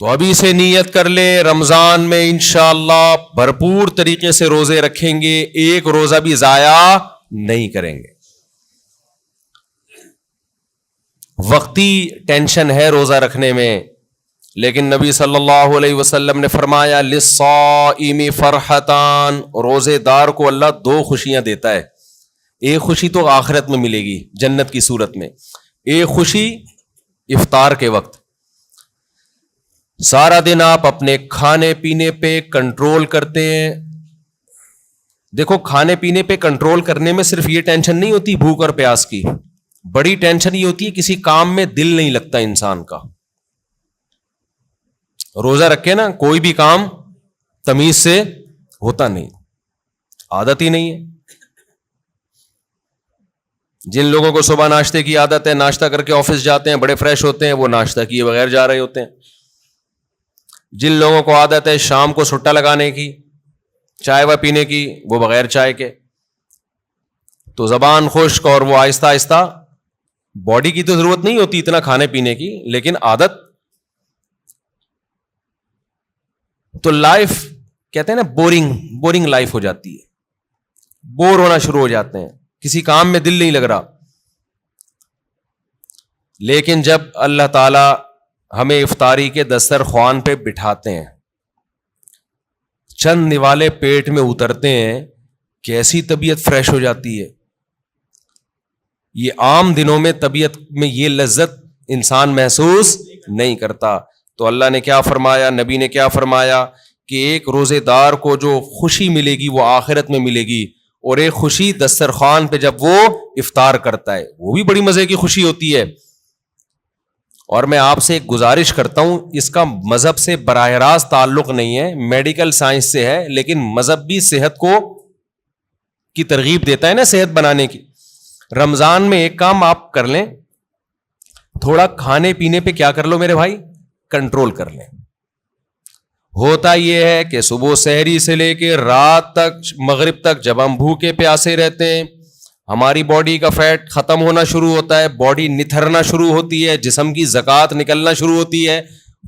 تو ابھی سے نیت کر لیں رمضان میں انشاءاللہ بھرپور طریقے سے روزے رکھیں گے, ایک روزہ بھی ضائع نہیں کریں گے. وقتی ٹینشن ہے روزہ رکھنے میں, لیکن نبی صلی اللہ علیہ وسلم نے فرمایا للصائم فرحتان, روزے دار کو اللہ دو خوشیاں دیتا ہے. ایک خوشی تو آخرت میں ملے گی جنت کی صورت میں, ایک خوشی افطار کے وقت. سارا دن آپ اپنے کھانے پینے پہ کنٹرول کرتے ہیں. دیکھو کھانے پینے پہ کنٹرول کرنے میں صرف یہ ٹینشن نہیں ہوتی بھوک اور پیاس کی, بڑی ٹینشن یہ ہوتی ہے کسی کام میں دل نہیں لگتا انسان کا. روزہ رکھے نا کوئی بھی کام تمیز سے ہوتا نہیں, عادت ہی نہیں ہے. جن لوگوں کو صبح ناشتے کی عادت ہے, ناشتہ کر کے آفس جاتے ہیں, بڑے فریش ہوتے ہیں, وہ ناشتہ کیے بغیر جا رہے ہوتے ہیں. جن لوگوں کو عادت ہے شام کو سٹا لگانے کی, چائے و پینے کی, وہ بغیر چائے کے. تو زبان خشک اور وہ آہستہ آہستہ, باڈی کی تو ضرورت نہیں ہوتی اتنا کھانے پینے کی, لیکن عادت. تو لائف کہتے ہیں نا بورنگ لائف ہو جاتی ہے, بور ہونا شروع ہو جاتے ہیں, کسی کام میں دل نہیں لگ رہا. لیکن جب اللہ تعالی ہمیں افطاری کے دسترخوان پہ بٹھاتے ہیں, چند نوالے پیٹ میں اترتے ہیں, کیسی طبیعت فریش ہو جاتی ہے. یہ عام دنوں میں طبیعت میں یہ لذت انسان محسوس نہیں کرتا. تو اللہ نے کیا فرمایا, نبی نے کیا فرمایا کہ ایک روزے دار کو جو خوشی ملے گی وہ آخرت میں ملے گی, اور ایک خوشی دسترخوان پہ جب وہ افطار کرتا ہے وہ بھی بڑی مزے کی خوشی ہوتی ہے. اور میں آپ سے ایک گزارش کرتا ہوں, اس کا مذہب سے براہ راست تعلق نہیں ہے, میڈیکل سائنس سے ہے, لیکن مذہب بھی صحت کو کی ترغیب دیتا ہے نا صحت بنانے کی. رمضان میں ایک کام آپ کر لیں, تھوڑا کھانے پینے پہ کیا کر لو میرے بھائی, کنٹرول کر لیں. ہوتا یہ ہے کہ صبح سحری سے لے کے رات تک مغرب تک جب ہم بھوکے پیاسے رہتے ہیں, ہماری باڈی کا فیٹ ختم ہونا شروع ہوتا ہے, باڈی نتھرنا شروع ہوتی ہے, جسم کی زکات نکلنا شروع ہوتی ہے,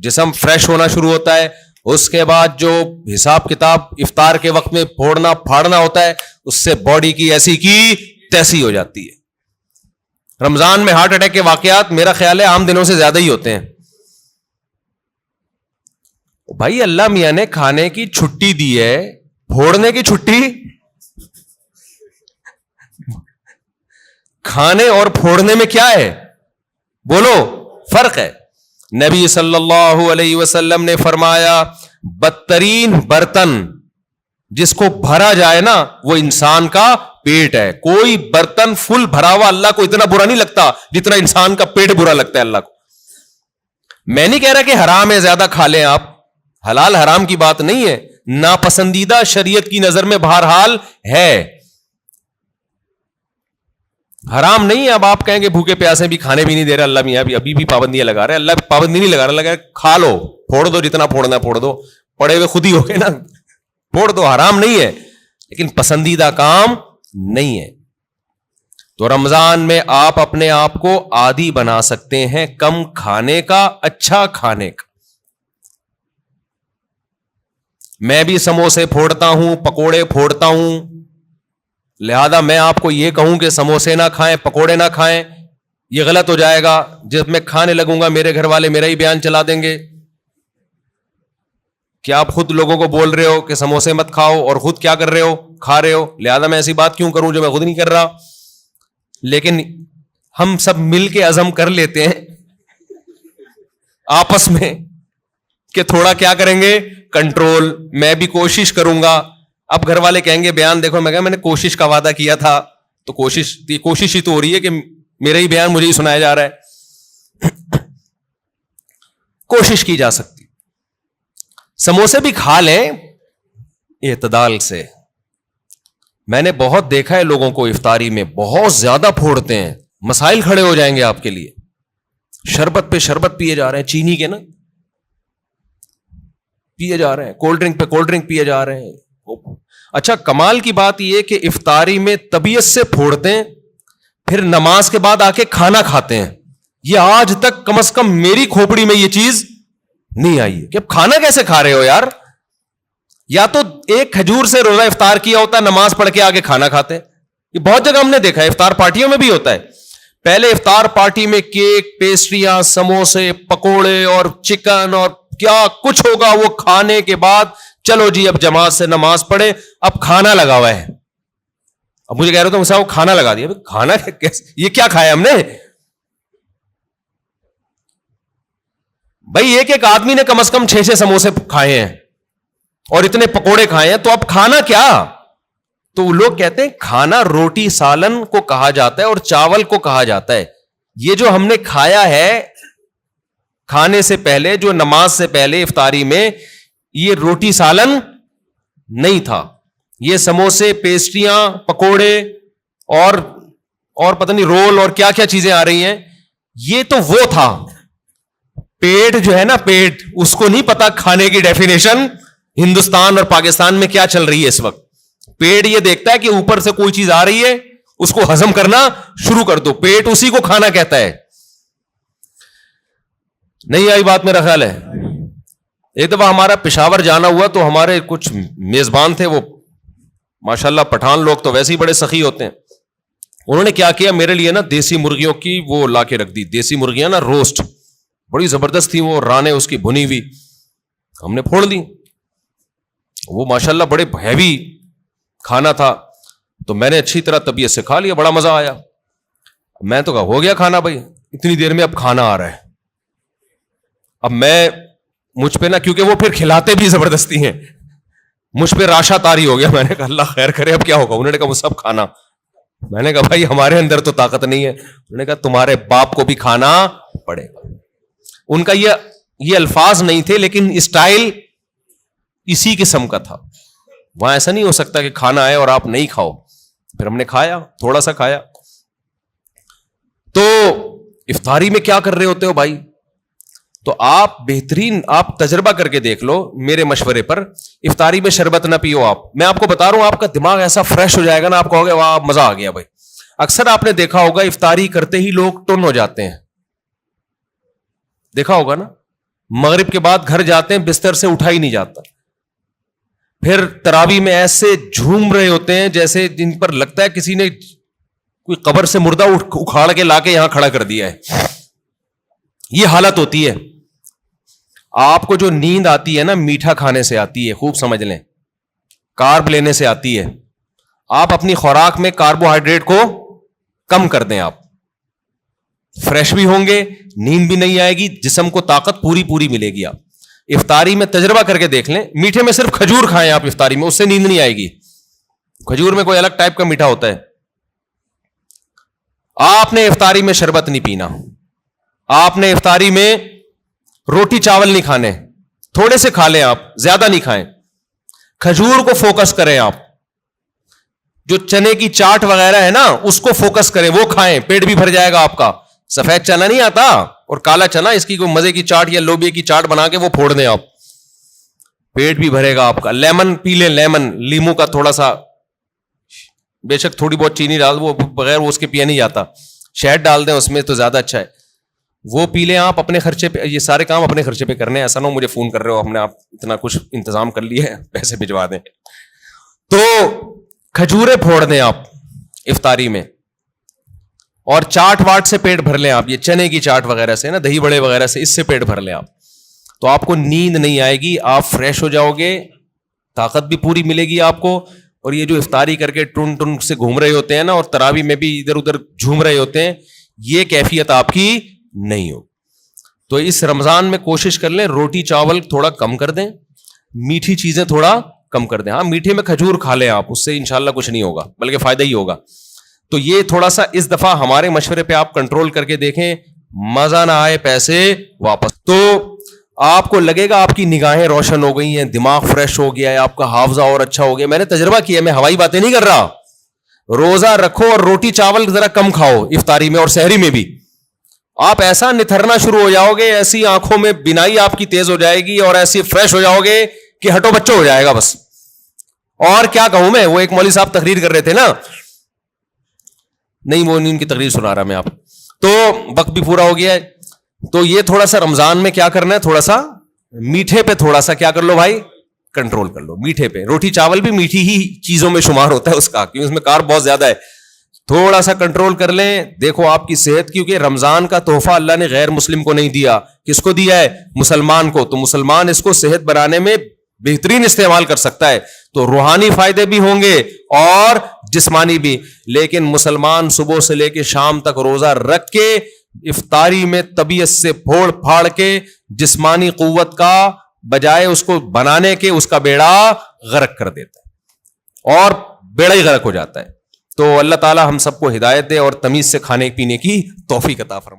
جسم فریش ہونا شروع ہوتا ہے. اس کے بعد جو حساب کتاب افطار کے وقت میں پھوڑنا پھاڑنا ہوتا ہے, اس سے باڈی کی ایسی کی تیسی ہو جاتی ہے. رمضان میں ہارٹ اٹیک کے واقعات میرا خیال ہے عام دنوں سے زیادہ ہی ہوتے ہیں. بھائی اللہ میاں نے کھانے کی چھٹی دی ہے, پھوڑنے کی چھٹی, کھانے اور پھوڑنے میں کیا ہے بولو, فرق ہے. نبی صلی اللہ علیہ وسلم نے فرمایا بدترین برتن جس کو بھرا جائے نا وہ انسان کا پیٹ ہے. کوئی برتن فل بھرا ہوا اللہ کو اتنا برا نہیں لگتا جتنا انسان کا پیٹ برا لگتا ہے اللہ کو. میں نہیں کہہ رہا کہ حرام ہے زیادہ کھا لیں آپ, حلال حرام کی بات نہیں ہے, ناپسندیدہ شریعت کی نظر میں بہرحال ہے, حرام نہیں ہے. اب آپ کہیں گے بھوکے پیاسے بھی کھانے بھی نہیں دے رہے اللہ میاں, ابھی بھی پابندیاں لگا رہے. اللہ پابندی نہیں لگا رہا, لگا کھا لو, پھوڑ دو, جتنا پھوڑنا پھوڑ دو, پڑے ہوئے خود ہی ہو گئے نا, پھوڑ دو. حرام نہیں ہے لیکن پسندیدہ کام نہیں ہے. تو رمضان میں آپ اپنے آپ کو عادی بنا سکتے ہیں کم کھانے کا, اچھا کھانے کا. میں بھی سموسے پھوڑتا ہوں, پکوڑے پھوڑتا ہوں, لہذا میں آپ کو یہ کہوں کہ سموسے نہ کھائیں, پکوڑے نہ کھائیں, یہ غلط ہو جائے گا. جب میں کھانے لگوں گا میرے گھر والے میرا ہی بیان چلا دیں گے کہ آپ خود لوگوں کو بول رہے ہو کہ سموسے مت کھاؤ اور خود کیا کر رہے ہو, کھا رہے ہو. لہذا میں ایسی بات کیوں کروں جو میں خود نہیں کر رہا. لیکن ہم سب مل کے عزم کر لیتے ہیں آپس میں کہ تھوڑا کیا کریں گے, کنٹرول. میں بھی کوشش کروں گا. اب گھر والے کہیں گے بیان دیکھو, میں کہا میں نے کوشش کا وعدہ کیا تھا, تو کوشش ہی تو ہو رہی ہے کہ میرا ہی بیان مجھے ہی سنایا جا رہا ہے. کوشش کی جا سکتی. سموسے بھی کھا لیں اعتدال سے. میں نے بہت دیکھا ہے لوگوں کو افطاری میں بہت زیادہ پھوڑتے ہیں, مسائل کھڑے ہو جائیں گے آپ کے لیے. شربت پہ شربت پیے جا رہے ہیں, چینی کے نا پیے جا رہے ہیں, کولڈ ڈرنک پہ کولڈ ڈرنک پیے جا رہے ہیں. اچھا کمال کی بات یہ کہ افطاری میں طبیعت سے پھوڑتے ہیں, پھر نماز کے بعد آ کے کھانا کھاتے ہیں. یہ آج تک کم از کم میری کھوپڑی میں یہ چیز نہیں آئی ہے کہ اب کھانا کیسے کھا رہے ہو یار. یا تو ایک کھجور سے روزہ افطار کیا ہوتا ہے, نماز پڑھ کے آگے کھانا کھاتے. یہ بہت جگہ ہم نے دیکھا ہے, افطار پارٹیوں میں بھی ہوتا ہے. پہلے افطار پارٹی میں کیک, پیسٹریاں, سموسے, پکوڑے اور چکن اور کیا کچھ ہوگا, وہ کھانے کے بعد چلو جی اب جماعت سے نماز پڑھے, اب کھانا لگا ہوا ہے. اب مجھے کہہ رہے تھے وہ کھانا لگا دیا. کھانا یہ کیا کھایا ہم نے بھائی؟ ایک آدمی نے کم از کم 6 سموسے کھائے ہیں اور اتنے پکوڑے کھائے ہیں, تو اب کھانا کیا؟ تو لوگ کہتے ہیں کھانا روٹی سالن کو کہا جاتا ہے اور چاول کو کہا جاتا ہے. یہ جو ہم نے کھایا ہے کھانے سے پہلے, جو نماز سے پہلے افطاری میں, یہ روٹی سالن نہیں تھا. یہ سموسے, پیسٹریاں, پکوڑے اور پتہ نہیں رول اور کیا کیا چیزیں آ رہی ہیں, یہ تو وہ تھا. پیٹ جو ہے نا, پیٹ, اس کو نہیں پتا کھانے کی ڈیفینیشن ہندوستان اور پاکستان میں کیا چل رہی ہے اس وقت. پیٹ یہ دیکھتا ہے کہ اوپر سے کوئی چیز آ رہی ہے, اس کو ہضم کرنا شروع کر دو. پیٹ اسی کو کھانا کہتا ہے. نہیں آئی بات میرا خیال ہے. ایک دفعہ ہمارا پشاور جانا ہوا تو ہمارے کچھ میزبان تھے, وہ ماشاءاللہ پٹھان لوگ تو ویسے ہی بڑے سخی ہوتے ہیں. انہوں نے کیا کیا, میرے لیے نا دیسی مرغیوں کی وہ لا کے رکھ دی. دیسی مرغیاں نا روسٹ, بڑی زبردست تھی وہ, رانے اس کی بھنی ہوئی. ہم نے پھوڑ دی. وہ ماشاءاللہ بڑے ہیوی کھانا تھا, تو میں نے اچھی طرح طبیعت سے کھا لیا, بڑا مزہ آیا. میں تو کہا ہو گیا کھانا بھائی, اتنی دیر میں اب کھانا آ رہا ہے. اب مجھ پہ نا, کیونکہ وہ پھر کھلاتے بھی زبردستی ہیں, مجھ پہ راشا تاری ہو گیا. میں نے کہا اللہ خیر کرے اب کیا ہوگا. انہوں نے کہا وہ سب کھانا. میں نے کہا بھائی ہمارے اندر تو طاقت نہیں ہے. انہوں نے کہا تمہارے باپ کو بھی کھانا پڑے گا. ان کا یہ الفاظ نہیں تھے, لیکن اسٹائل اسی قسم کا تھا. وہاں ایسا نہیں ہو سکتا کہ کھانا آئے اور آپ نہیں کھاؤ. پھر ہم نے کھایا, تھوڑا سا کھایا. تو افطاری میں کیا کر رہے ہوتے ہو بھائی؟ تو آپ بہترین, آپ تجربہ کر کے دیکھ لو میرے مشورے پر. افطاری میں شربت نہ پیو آپ. میں آپ کو بتا رہا ہوں, آپ کا دماغ ایسا فریش ہو جائے گا نا, آپ کہو گے واہ مزہ آ گیا بھائی. اکثر آپ نے دیکھا ہوگا افطاری کرتے ہی لوگ ٹن ہو جاتے ہیں, دیکھا ہوگا نا. مغرب کے بعد گھر جاتے ہیں, بستر سے اٹھا ہی نہیں جاتا. پھر تراویح میں ایسے جھوم رہے ہوتے ہیں جیسے جن پر لگتا ہے کسی نے کوئی قبر سے مردہ اکھاڑ کے لا کے یہاں کھڑا کر دیا ہے. یہ حالت ہوتی ہے. آپ کو جو نیند آتی ہے نا, میٹھا کھانے سے آتی ہے, خوب سمجھ لیں, کارب لینے سے آتی ہے. آپ اپنی خوراک میں کاربوہائیڈریٹ کو کم کر دیں, آپ فریش بھی ہوں گے, نیند بھی نہیں آئے گی, جسم کو طاقت پوری ملے گی. آپ افطاری میں تجربہ کر کے دیکھ لیں, میٹھے میں صرف کھجور کھائیں آپ افطاری میں, اس سے نیند نہیں آئے گی. کھجور میں کوئی الگ ٹائپ کا میٹھا ہوتا ہے. آپ نے افطاری میں شربت نہیں پینا, آپ نے افطاری میں روٹی چاول نہیں کھانے, تھوڑے سے کھا لیں آپ, زیادہ نہیں کھائیں. کھجور کو فوکس کریں آپ, جو چنے کی چاٹ وغیرہ ہے نا اس کو فوکس کریں, وہ کھائیں, پیٹ بھی بھر جائے گا آپ کا. سفید چنا نہیں آتا اور کالا چنا, اس کی کوئی مزے کی چاٹ یا لوبیا کی چاٹ بنا کے وہ پھوڑ دیں آپ, پیٹ بھی بھرے گا آپ کا. لیمن پی لیں, لیمن, لیمو کا تھوڑا سا, بے شک تھوڑی بہت چینی ڈال, وہ بغیر وہ اس کے پیا نہیں جاتا, شہد ڈال دیں اس میں تو زیادہ اچھا ہے, وہ پی لیں آپ اپنے خرچے پہ. یہ سارے کام اپنے خرچے پہ کرنے ہیں, ایسا نہ ہو مجھے فون کر رہے ہو ہم نے آپ اتنا کچھ انتظام کر لیا ہے, پیسے بھجوا دیں. تو کھجورے پھوڑ دیں آپ افطاری میں, اور چاٹ واٹ سے پیٹ بھر لیں آپ, یہ چنے کی چاٹ وغیرہ سے نا, دہی بڑے وغیرہ سے, اس سے پیٹ بھر لیں آپ. تو آپ کو نیند نہیں آئے گی, آپ فریش ہو جاؤ گے, طاقت بھی پوری ملے گی آپ کو. اور یہ جو افطاری کر کے ٹن سے گھوم رہے ہوتے ہیں نا, اور تراویح میں بھی ادھر ادھر جھوم رہے ہوتے ہیں, یہ کیفیت آپ کی نہیں ہو. تو اس رمضان میں کوشش کر لیں روٹی چاول تھوڑا کم کر دیں, میٹھی چیزیں تھوڑا کم کر دیں. ہاں میٹھے میں کھجور کھا لیں آپ, اس سے انشاءاللہ کچھ نہیں ہوگا بلکہ فائدہ ہی ہوگا. تو یہ تھوڑا سا اس دفعہ ہمارے مشورے پہ آپ کنٹرول کر کے دیکھیں, مزہ نہ آئے پیسے واپس. تو آپ کو لگے گا آپ کی نگاہیں روشن ہو گئی ہیں, دماغ فریش ہو گیا ہے, آپ کا حافظہ اور اچھا ہو گیا. میں نے تجربہ کیا, میں ہوائی باتیں نہیں کر رہا. روزہ رکھو اور روٹی چاول ذرا کم کھاؤ افطاری میں اور سحری میں بھی, آپ ایسا نتھرنا شروع ہو جاؤ گے, ایسی آنکھوں میں بینائی آپ کی تیز ہو جائے گی اور ایسی فریش ہو جاؤ گے کہ ہٹو بچوں ہو جائے گا بس. اور کیا کہوں میں, وہ ایک مولوی صاحب تقریر کر رہے تھے نا, نہیں وہ ان کی تقریر سنا رہا میں آپ, تو وقت بھی پورا ہو گیا ہے. تو یہ تھوڑا سا رمضان میں کیا کرنا ہے, تھوڑا سا میٹھے پہ تھوڑا سا کیا کر لو بھائی, کنٹرول کر لو. میٹھے پہ, روٹی چاول بھی میٹھی ہی چیزوں میں شمار ہوتا ہے اس کا, کیونکہ اس میں کارب بہت زیادہ ہے. تھوڑا سا کنٹرول کر لیں. دیکھو آپ کی صحت, کیونکہ رمضان کا تحفہ اللہ نے غیر مسلم کو نہیں دیا, کس کو دیا ہے؟ مسلمان کو. تو مسلمان اس کو صحت بنانے میں بہترین استعمال کر سکتا ہے, تو روحانی فائدے بھی ہوں گے اور جسمانی بھی. لیکن مسلمان صبح سے لے کے شام تک روزہ رکھ کے افطاری میں طبیعت سے پھوڑ پھاڑ کے جسمانی قوت کا بجائے اس کو بنانے کے اس کا بیڑا غرق کر دیتا ہے, اور بیڑا ہی غرق ہو جاتا ہے. تو اللہ تعالی ہم سب کو ہدایت دے اور تمیز سے کھانے پینے کی توفیق عطا فرمائے.